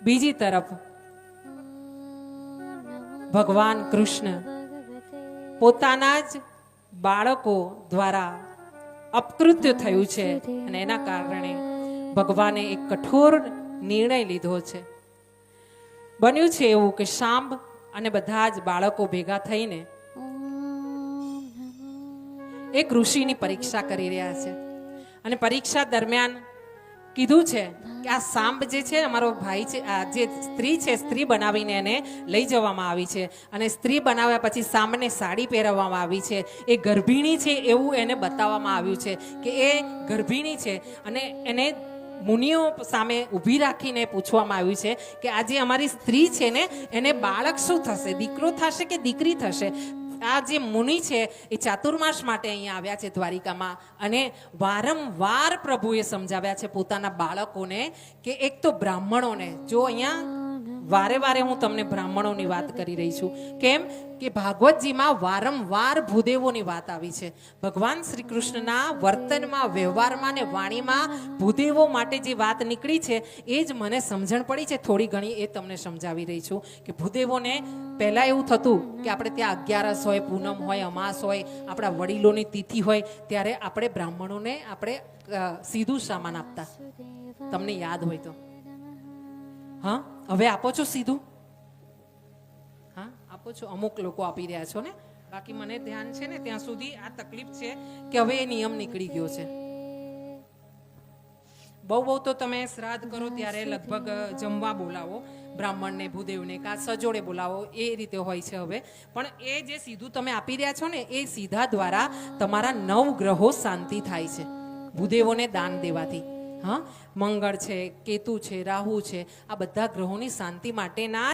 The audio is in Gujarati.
બીજી તરફ ભગવાન કૃષ્ણ પોતાના જ બાળકો દ્વારા અપકૃત્ય થયું છે અને એના કારણે ભગવાને એક કઠોર નિર્ણય લીધો છે. બન્યું છે એવું કે શાંબ અને બધા જ બાળકો ભેગા થઈને એક ઋષિની પરીક્ષા કરી રહ્યા છે અને પરીક્ષા દરમિયાન કીધું છે કે આ સાંબ જે છે અમારો ભાઈ છે, આ જે સ્ત્રી છે, સ્ત્રી બનાવીને એને લઈ જવામાં આવી છે અને સ્ત્રી બનાવ્યા પછી સાંબને સાડી પહેરાવવામાં આવી છે. એ ગર્ભિણી છે એવું એને બતાવવામાં આવ્યું છે કે એ ગર્ભિણી છે અને એને મુનિઓ સામે ઊભી રાખીને પૂછવામાં આવ્યું છે કે આ જે અમારી સ્ત્રી છે ને એને બાળક શું થશે, દીકરો થશે કે દીકરી થશે? આ જે મુનિ છે એ ચાતુર્માસ માટે અહીંયા આવ્યા છે દ્વારિકામાં અને વારંવાર પ્રભુએ સમજાવ્યા છે પોતાના બાળકોને કે એક તો બ્રાહ્મણોને, જો અહીંયા વારે વારે હું તમને બ્રાહ્મણોની વાત કરી રહી છું, કેમ કે ભાગવતજીમાં વારંવાર ભૂદેવોની વાત આવી છે. ભગવાન શ્રી કૃષ્ણના વર્તનમાં, વ્યવહારમાં ને વાણીમાં ભૂદેવો માટે જે વાત નીકળી છે એ જ મને સમજણ પડી છે થોડી ઘણી, એ તમને સમજાવી રહી છું કે ભૂદેવોને પહેલાં એવું થતું કે આપણે ત્યાં 11 હોય, પૂનમ હોય, અમાસ હોય, આપણા વડીલોની તિથિ હોય ત્યારે આપણે બ્રાહ્મણોને આપણે સીધું સામાન આપતા. તમને યાદ હોય તો હા, હવે આપો છો સીધું? હા આપો છો? અમુક લોકો આપી રહ્યા છો ને, બાકી મને ધ્યાન છે ને ત્યાં સુધી આ તકલીફ છે કે હવે એ નિયમ નીકળી ગયો છે. બહુ તો તમે શ્રાદ્ધ કરો ત્યારે લગભગ જમવા બોલાવો બ્રાહ્મણને, ભૂદેવને, કાં સજોડે બોલાવો, એ રીતે હોય છે હવે. પણ એ જે સીધું તમે આપી રહ્યા છો ને એ સીધા દ્વારા તમારા 9 ગ્રહો શાંતિ થાય છે ભૂદેવોને દાન દેવાથી. હા, મંગળ છે, કેતુ છે, રાહુ છે, આ બધા ગ્રહોની શાંતિ માટેના